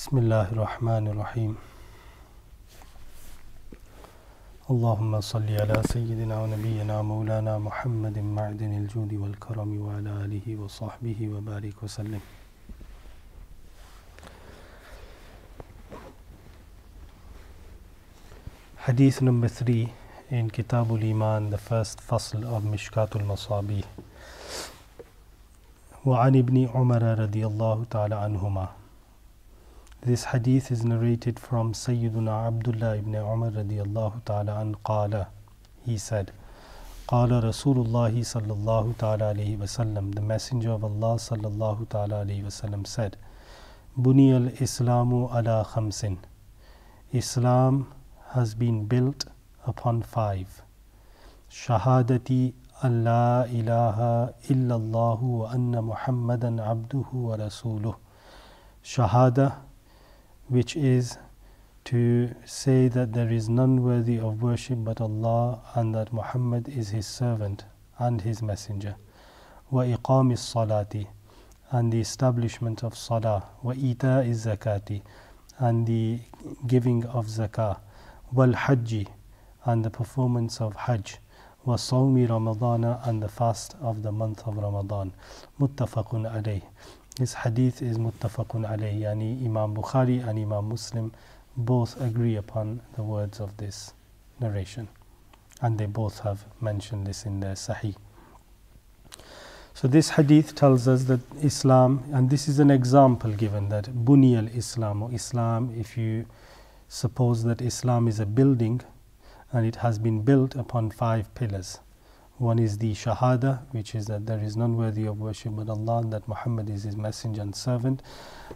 Bismillahirrahmanirrahim. Allahumma salli ala Sayyidina wa Nabiyyina Mawlana Muhammadin ma'din al-judi wal karami wa ala alihi wa sahbihi wa barik wa sallim. Hadith number 3 in Kitabul Iman, the first fasl of Mishkatul Masabih. وعن ابن عمر رضي الله تعالى عنهما. This hadith is narrated from Sayyiduna Abdullah ibn Umar radiyallahu ta'ala an qala. He said, Qala Rasulullah sallallahu ta'ala alayhi wa sallam, the Messenger of Allah sallallahu ta'ala alayhi wa sallam said, Buniyal Islamu ala khamsin. Islam has been built upon 5. Shahadati an la ilaha illallah wa anna Muhammadan abduhu wa rasuluh. Shahada, which is to say that there is none worthy of worship but Allah, and that Muhammad is his servant and his messenger. Wa iqamis salati, and the establishment of salah. Wa ita'iz zakati, and the giving of zakah. Wal hajji, and the performance of hajj. Wa sawmi ramadana, and the fast of the month of Ramadan. Muttafaqun alayh. This hadith is muttafaqun alayhi, yani Imam Bukhari and Imam Muslim both agree upon the words of this narration, and they both have mentioned this in their Sahih. So this hadith tells us that Islam, and this is an example given, that Buniyal Islam, or Islam, if you suppose that Islam is a building and it has been built upon 5 pillars. One is the Shahada, which is that there is none worthy of worship but Allah, and that Muhammad is his messenger and servant,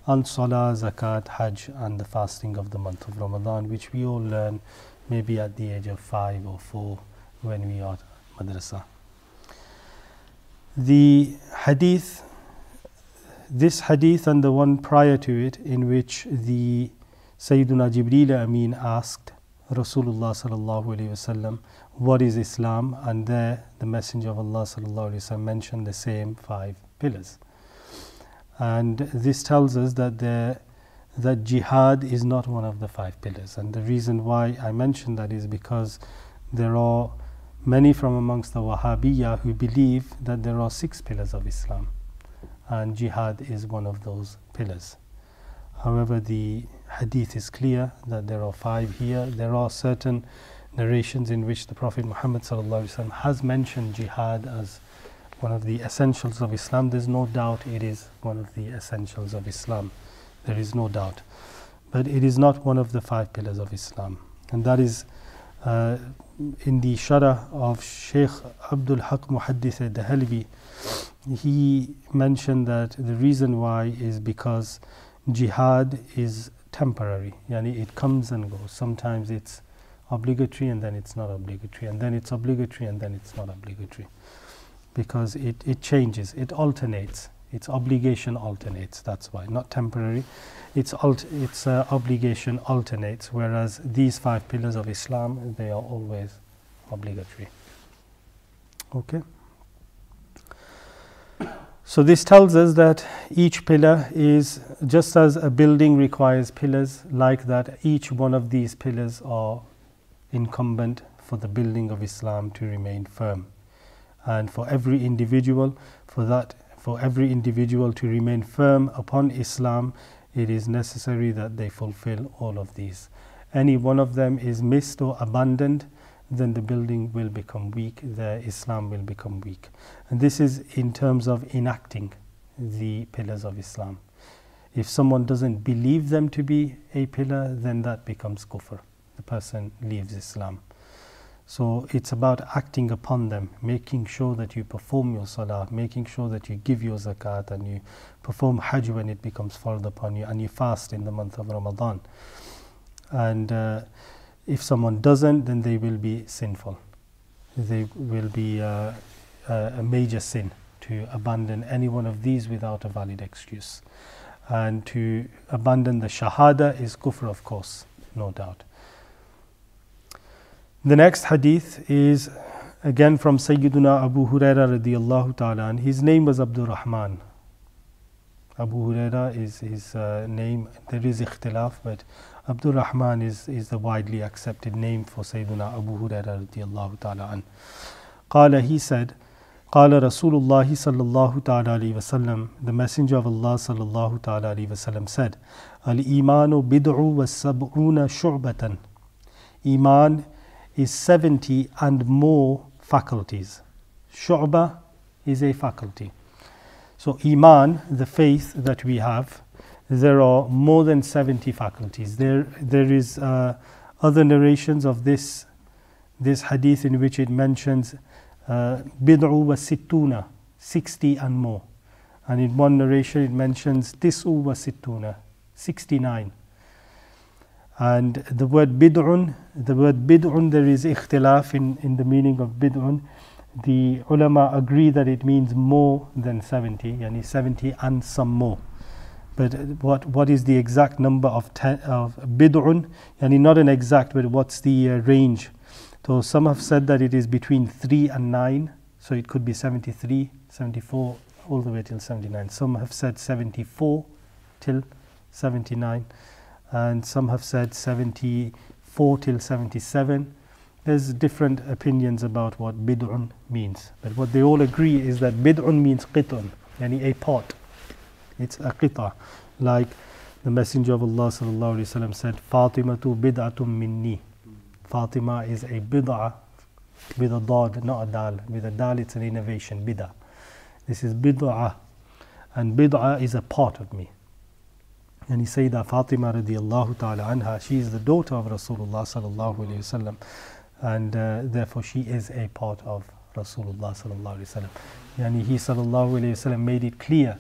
and Salah, Zakat, Hajj, and the fasting of the month of Ramadan, which we all learn maybe at the age of 5 or 4 when we are at madrasa. The hadith, this hadith and the one prior to it, in which the Sayyiduna Jibreel Amin asked Rasulullah sallallahu alaihi wasallam, what is Islam? And there the Messenger of Allah sallallahu alaihi wasallam mentioned the same 5 pillars. And this tells us that that jihad is not one of the 5 pillars. And the reason why I mention that is because there are many from amongst the Wahhabiyya who believe that there are 6 pillars of Islam, and jihad is one of those pillars. However, the hadith is clear that there are 5 here. There are certain narrations in which the Prophet Muhammad ﷺ has mentioned jihad as one of the essentials of Islam. There's no doubt it is one of the essentials of Islam. There is no doubt. But it is not one of the 5 pillars of Islam. And that is in the Sharah of Sheikh Abdul Haq Muhaddith Dahalvi. He mentioned that the reason why is because jihad is temporary, yani it comes and goes. Sometimes it's obligatory and then it's not obligatory, and then it's obligatory and then it's not obligatory, because it changes, it alternates, its obligation alternates. That's why, not temporary, its obligation alternates, whereas these 5 pillars of Islam, they are always obligatory. Okay. So this tells us that each pillar is, just as a building requires pillars, like that each one of these pillars are incumbent for the building of Islam to remain firm. And for every individual, for every individual to remain firm upon Islam, it is necessary that they fulfill all of these. Any one of them is missed or abandoned, then the building will become weak, the Islam will become weak. And this is in terms of enacting the pillars of Islam. If someone doesn't believe them to be a pillar, then that becomes kufr. The person leaves Islam. So it's about acting upon them, making sure that you perform your salah, making sure that you give your zakat, and you perform hajj when it becomes fard upon you, and you fast in the month of Ramadan. And if someone doesn't, then they will be sinful. They will be a major sin to abandon any one of these without a valid excuse. And to abandon the shahada is kufr, of course, no doubt. The next hadith is again from Sayyiduna Abu Huraira radiyallahu ta'ala, and his name was Abdul Rahman. Abu Huraira is his name. There is ikhtilaf, but Abdul Rahman is the widely accepted name for Sayyiduna Abu Huraira radiyallahu ta'ala an. Qala, he said, Qala Rasulullah sallallahu ta'ala alayhi wa sallam, the Messenger of Allah sallallahu ta'ala alayhi wa sallam said, Al-imanu bid'u wa sab'una shu'batan. Iman is 70 and more faculties. Shu'bah is a faculty. So Iman, the faith that we have, there are more than 70 faculties. There is other narrations of this hadith in which it mentions bid'u wa sittuna, 60 and more. And in one narration it mentions tis'u wa sittuna, 69. And the word bid'un, there is ikhtilaf in the meaning of bid'un. The ulama agree that it means more than 70, yani 70 and some more. But what is the exact number of bid'un? Yani not an exact, but what's the range? So some have said that it is between 3 and 9, so it could be 73, 74, all the way till 79. Some have said 74 till 79, and some have said 74 till 77. There's different opinions about what bid'un means, but what they all agree is that bid'un means qit'un, yani a part. It's a qita, like the Messenger of Allah sallallahu alaihi wasallam said, Fatimatu bid'atum minni. Fatima is a bid'ah with a dad, not a dal. With a dal it's an innovation, bid'ah. This is bid'ah, and bid'ah is a part of me. And he said that Fatima radiallahu ta'ala anha, she is the daughter of Rasulullah sallallahu alaihi wasallam, and therefore she is a part of Rasulullah sallallahu alaihi wasallam. Yani he sallallahu alaihi wasallam made it clear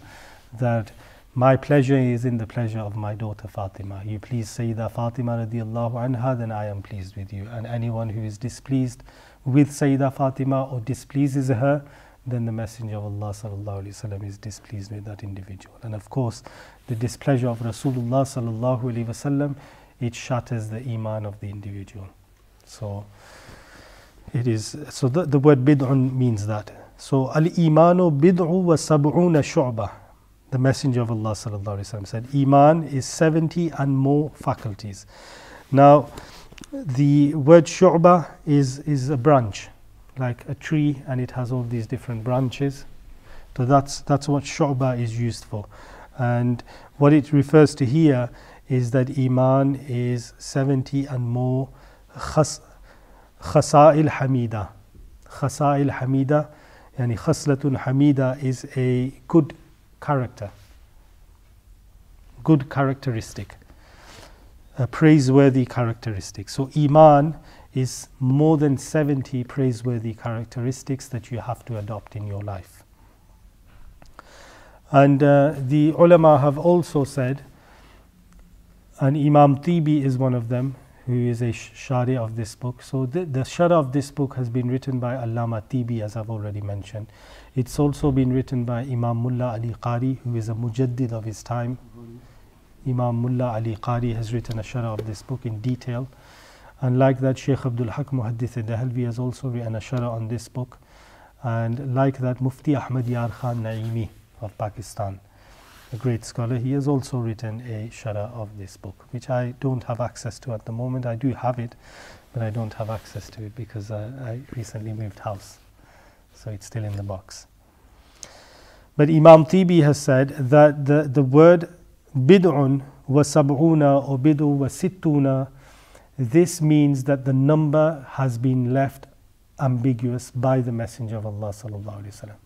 that my pleasure is in the pleasure of my daughter Fatima. You please Sayyidah Fatima radiallahu anha, then I am pleased with you. And anyone who is displeased with Sayyidah Fatima or displeases her, then the Messenger of Allah sallallahu alaihi wasallam is displeased with that individual. And of course, the displeasure of Rasulullah sallallahu alaihi wasallam, it shatters the iman of the individual. So it is. So the word bid'un means that. So al-imanu bid'u wa sab'una shu'bah. The Messenger of Allah sallallahu alaihi wasallam said, Iman is 70 and more faculties. Now, the word shu'bah is a branch, like a tree, and it has all these different branches. So that's what shu'bah is used for. And what it refers to here is that Iman is 70 and more khasa'il hamida. Khasa'il hamida, yani khaslatun hamida is a good character, good characteristic, a praiseworthy characteristic. So Iman is more than 70 praiseworthy characteristics that you have to adopt in your life. And the ulama have also said, and Imam Tibi is one of them, who is a shari of this book. So the shari of this book has been written by Allama Tibi, as I've already mentioned. It's also been written by Imam Mullah Ali Qari, who is a mujaddid of his time. Imam Mullah Ali Qari has written a shara of this book in detail. And like that, Shaykh Abdul Haq Muhaddith Dahalvi has also written a shara on this book. And like that, Mufti Ahmad Yar Khan Naimi of Pakistan, a great scholar, he has also written a shara of this book, which I don't have access to at the moment. I do have it, but I don't have access to it because I recently moved house. So it's still in the box. But Imam Tibi has said that the word bid'un wa sab'una or bid'u wa sittuna, this means that the number has been left ambiguous by the Messenger of Allah sallallahu alaihi wasallam.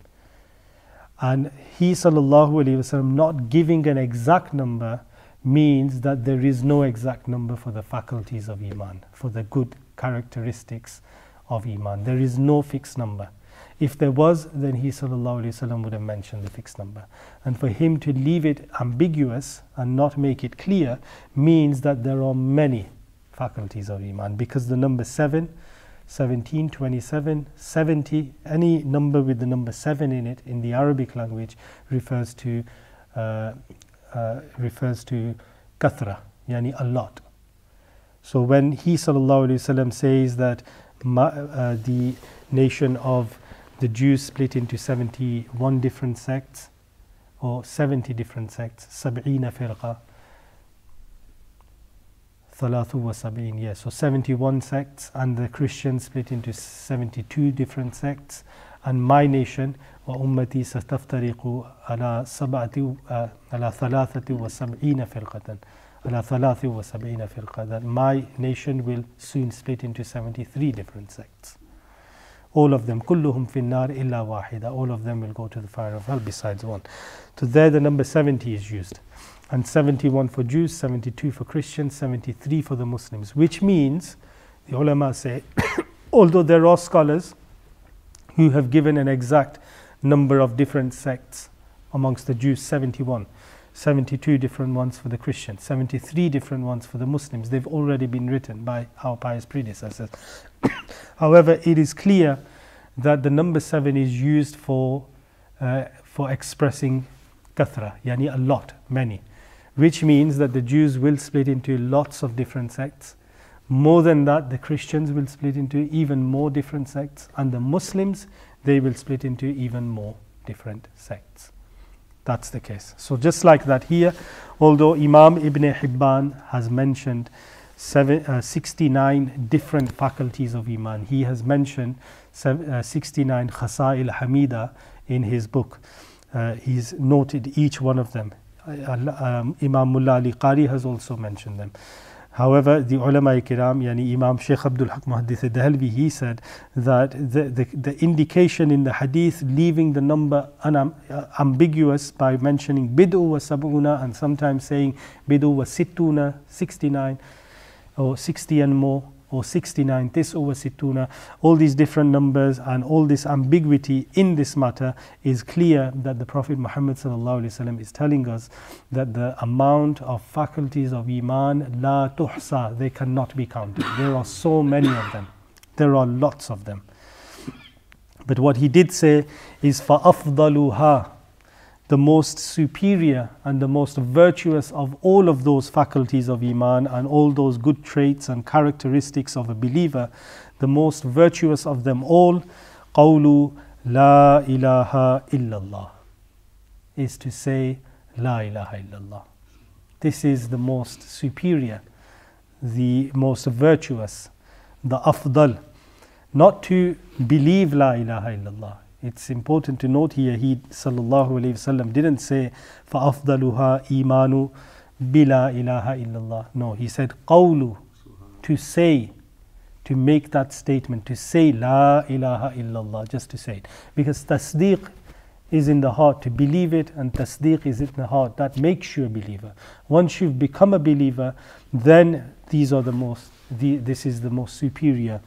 And he sallallahu alaihi wasallam not giving an exact number means that there is no exact number for the faculties of Iman, for the good characteristics of Iman. There is no fixed number. If there was, then he sallallahu alaihi wasallam would have mentioned the fixed number. And for him to leave it ambiguous and not make it clear means that there are many faculties of Iman, because the number 7, 17, 27, 70, any number with the number 7 in it in the Arabic language refers to kathra, yani a lot. So when he sallallahu alaihi wasallam says that the nation of the Jews split into 71 different sects, or 70 different sects. 70 فرقة 73, yes. So 71 sects, and the Christians split into 72 different sects. And my nation, وأمتي ستفترق على 73 فرقة على 73 فرقة, that my nation will soon split into 73 different sects. All of them, كلهم في النار إلا واحدة, all of them will go to the fire of hell besides one. So there the number 70 is used. And 71 for Jews, 72 for Christians, 73 for the Muslims. Which means, the ulama say, although there are scholars who have given an exact number of different sects amongst the Jews, 71, 72 different ones for the Christians, 73 different ones for the Muslims. They've already been written by our pious predecessors. However, it is clear that the number 7 is used for expressing kathra, yani a lot, many, which means that the Jews will split into lots of different sects. More than that, the Christians will split into even more different sects, and the Muslims, they will split into even more different sects. That's the case. So just like that here, although Imam Ibn Hibban has mentioned 69 different faculties of Iman, he has mentioned 69 Khasa'il Hamida in his book. He's noted each one of them. Imam Mullah Ali Qari has also mentioned them. However, the ulama kiram, yani Imam Sheikh Abdul Haq Muhaddith al-Dahalvi, he said that the indication in the hadith leaving the number ambiguous by mentioning bid'u wa sab'una and sometimes saying bid'u wa sittuna, 69, or 60 and more, or 69, tis'u wa sittuna, all these different numbers and all this ambiguity in this matter is clear that the Prophet Muhammad sallallahu alaihi wasallam is telling us that the amount of faculties of Iman, la tuhsa, they cannot be counted. There are so many of them. There are lots of them. But what he did say is فَأَفْضَلُهَا, the most superior and the most virtuous of all of those faculties of Iman and all those good traits and characteristics of a believer, the most virtuous of them all, قَوْلُ لَا إِلَهَ إِلَّا اللَّهِ, is to say La ilaha illallah. This is the most superior, the most virtuous, the afdal. Not to believe La ilaha illallah. It's important to note here, he sallallahu alayhi wasallam didn't say فَأَفْضَلُهَا إِيمَانُ بِلَا إِلَهَ إِلَّا اللَّهِ. No, he said قَوْلُ, to say, to make that statement, to say La ilaha illallah, just to say it. Because tasdeeq is in the heart, to believe it, and tasdeeq is in the heart. That makes you a believer. Once you've become a believer, then this is the most superior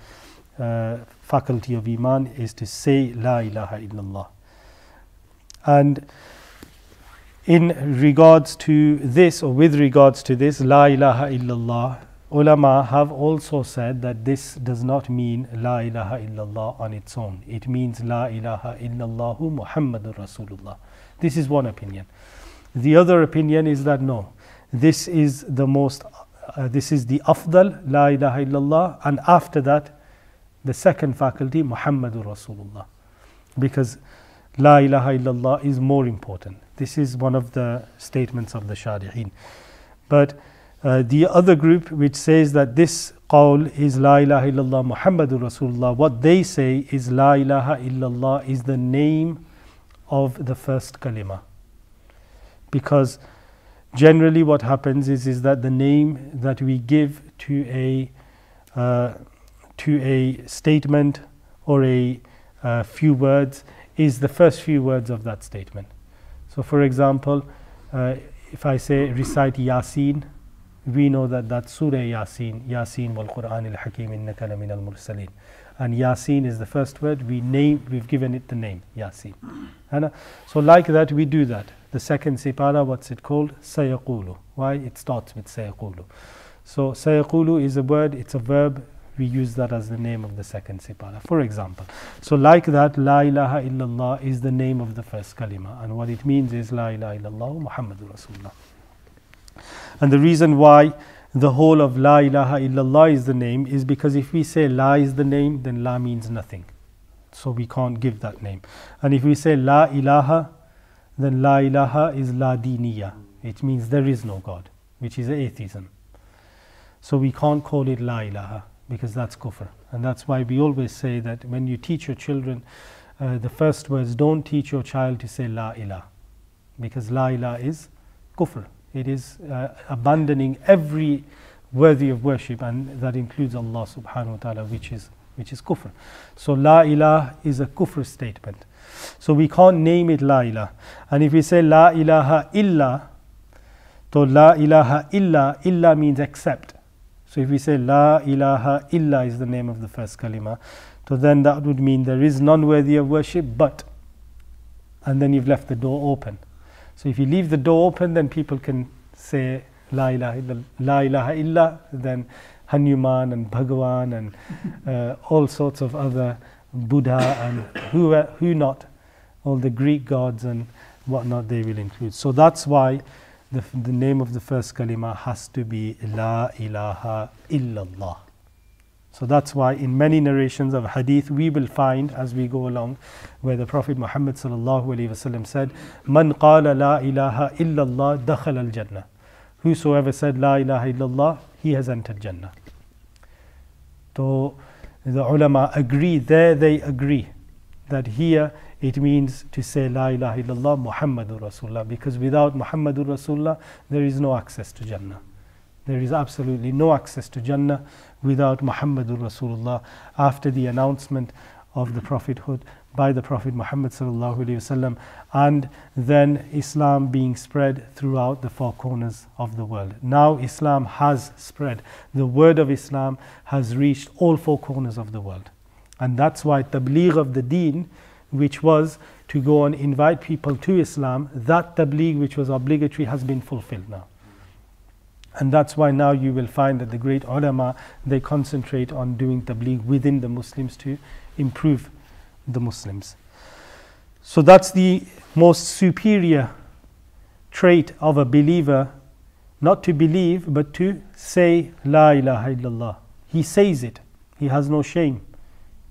faculty of Iman, is to say La ilaha illallah. And in regards to this, or with regards to this, La ilaha illallah, ulama have also said that this does not mean La ilaha illallah on its own. It means La ilaha illallahu Muhammadur Rasulullah. This is one opinion. The other opinion is that no, this is the afdal, La ilaha illallah, and after that, the second faculty, Muhammadur Rasulullah, because La ilaha illallah is more important. This is one of the statements of the Shari'in. But the other group which says that this qawl is La ilaha illallah Muhammadur Rasulullah, what they say is La ilaha illallah is the name of the first kalima. Because generally what happens is that the name that we give to a statement or a few words is the first few words of that statement. So for example, if I say recite Yasin, we know that that's Surah Yasin, Yasin wal Quran al Hakim innaka lamin al mursaleen. And Yasin is the first word, we've given it the name, Yasin. So like that we do that. The second sipara, what's it called? Sayaqulu. Why? It starts with Sayaqulu. So Sayaqulu is a word, it's a verb, we use that as the name of the second sipara, for example. So like that, La ilaha illallah is the name of the first kalima, and what it means is La ilaha illallah Muhammadur Rasulullah. And the reason why the whole of La ilaha illallah is the name is because if we say La is the name, then La means nothing. So we can't give that name. And if we say La ilaha, then la ilaha is la diniya. It means there is no God, which is atheism. So we can't call it la ilaha, because that's kufr. And that's why we always say that when you teach your children the first words, don't teach your child to say la ilaha, because la ilaha is kufr. It is abandoning every worthy of worship, and that includes Allah subhanahu wa ta'ala, which is kufr. So la ilaha is a kufr statement. So we can't name it la ilaha. And if we say la ilaha illa, so la ilaha illa means except. So if we say la ilaha illa is the name of the first kalima, so then that would mean there is none worthy of worship but, and then you've left the door open. So if you leave the door open, then people can say la ilaha illa, then Hanuman and Bhagawan and all sorts of other Buddha and who not, all the Greek gods and whatnot they will include. So that's why the name of the first kalima has to be La ilaha illallah. So that's why in many narrations of hadith we will find as we go along where the Prophet Muhammad sallallahu alaihi wasallam said, Man qala la ilaha illallah dakhal al jannah. Whosoever said la ilaha illallah, he has entered Jannah. So the ulama agree, there they agree that here it means to say la ilaha illallah Muhammadur Rasulullah, because without Muhammadur Rasulullah there is no access to Jannah. There is absolutely no access to Jannah without Muhammadur Rasulullah. After the announcement of the prophethood by the Prophet Muhammad sallallahu alaihi wasallam, and then Islam being spread throughout the four corners of the world. Now Islam has spread. The word of Islam has reached all four corners of the world. And that's why tabligh of the deen, which was to go and invite people to Islam, that tabligh which was obligatory has been fulfilled now. And that's why now you will find that the great ulama, they concentrate on doing tabligh within the Muslims to improve the Muslims. So that's the most superior trait of a believer, not to believe but to say la ilaha illallah. He says it, he has no shame,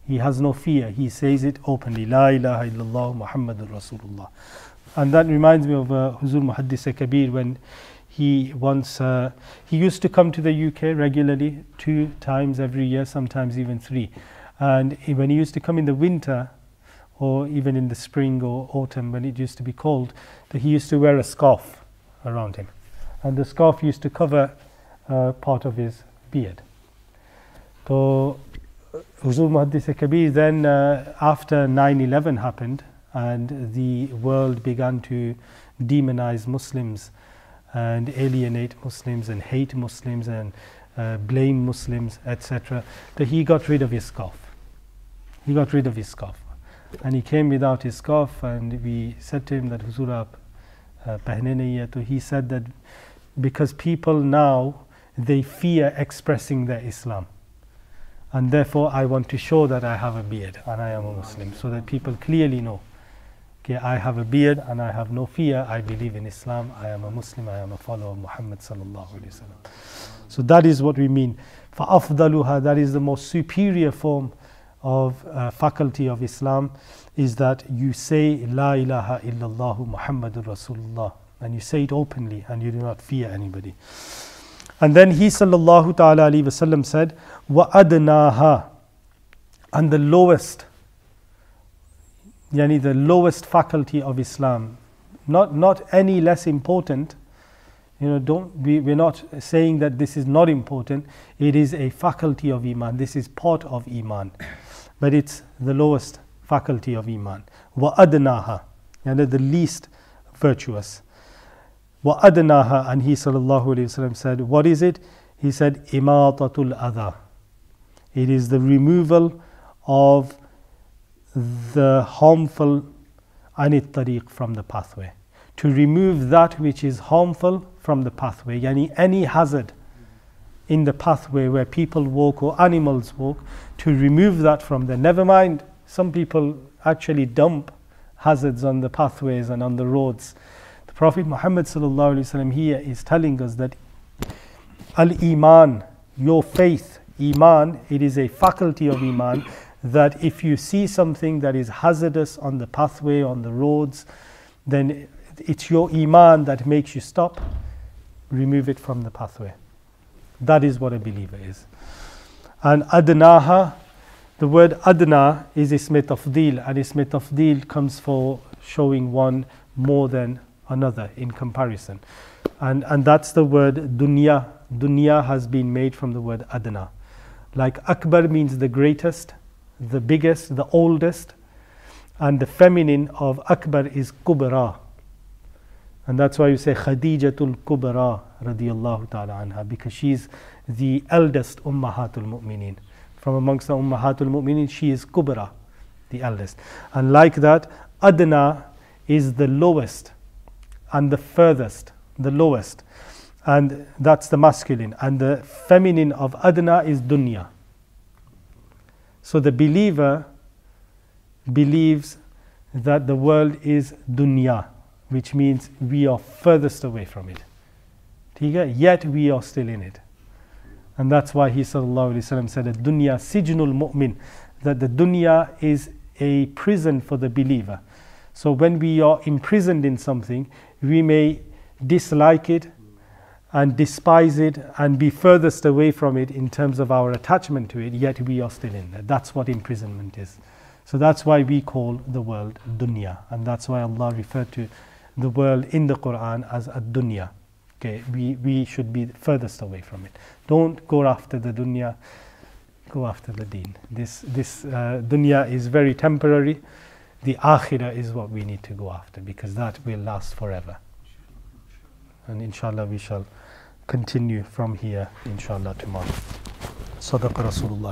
he has no fear, he says it openly, la ilaha illallah Muhammadur Rasulullah. And that reminds me of Huzur Muhaddis Kabir, when he used to come to the UK regularly 2 times every year, sometimes even 3. And when he used to come in the winter, or even in the spring or autumn when it used to be cold, that he used to wear a scarf around him. And the scarf used to cover part of his beard. So Huzur Muhaddis Kabir then, after 9/11 happened, and the world began to demonize Muslims and alienate Muslims and hate Muslims and blame Muslims, etc., that he got rid of his scarf. He got rid of his scarf. And he came without his scarf, and we said to him that Huzur aap pehne nahi hai. So he said that because people now, they fear expressing their Islam. And therefore I want to show that I have a beard and I am a Muslim, so that people clearly know, okay, I have a beard and I have no fear, I believe in Islam, I am a Muslim, I am a follower of Muhammad sallallahu alaihi wasallam. So that is what we mean. فَأَفْضَلُهَا, that is the most superior form of faculty of Islam, is that you say la ilaha illallah Muhammadur Rasulullah, and you say it openly and you do not fear anybody. And then he sallallahu ta'ala alayhi wasallam said, وَأَدْنَاهَا, and the lowest, yani the lowest faculty of Islam, not any less important. We're not saying that this is not important. It is a faculty of Iman. This is part of Iman, but it's the lowest faculty of Iman. وَأَدْنَاهَا, and the least virtuous. وَأَدْنَاهَا, and he sallallahu alayhi wasallam said, what is it? He said, إِمَاطَةُ الْأَذَى, it is the removal of the harmful عَنِ الطَّرِيق, from the pathway. To remove that which is harmful from the pathway, yani any hazard in the pathway where people walk or animals walk, to remove that from there. Never mind, some people actually dump hazards on the pathways and on the roads. The Prophet Muhammad sallallahu alaihi wasallam here is telling us that al-Iman, your faith, Iman, it is a faculty of Iman, that if you see something that is hazardous on the pathway, on the roads, then it's your iman that makes you stop, remove it from the pathway. That is what a believer is. And adnaha, the word adna is ism tafdeel, and ism tafdeel comes for showing one more than another in comparison. And that's the word dunya. Dunya has been made from the word adna. Like akbar means the greatest, the biggest, the oldest, and the feminine of akbar is kubra. And that's why you say Khadijatul Kubra radiyallahu ta'ala anha, because she's the eldest Ummahatul Mu'mineen. From amongst the Ummahatul Mu'mineen, she is Kubra, the eldest. And like that, Adna is the lowest and the furthest, the lowest. And that's the masculine. And the feminine of Adna is Dunya. So the believer believes that the world is Dunya, which means we are furthest away from it. Yet we are still in it. And that's why he sallallahu alayhi wa sallam said, dunya sijnul mu'min, that the dunya is a prison for the believer. So when we are imprisoned in something, we may dislike it and despise it and be furthest away from it in terms of our attachment to it, yet we are still in there. That's what imprisonment is. So that's why we call the world dunya. And that's why Allah referred to the world in the Quran as ad-dunya. Okay, we should be furthest away from it. Don't go after the dunya, go after the deen. This dunya is very temporary. The akhirah is what we need to go after, because that will last forever. And inshallah we shall continue from here inshallah tomorrow. Sadaqa Rasulullah.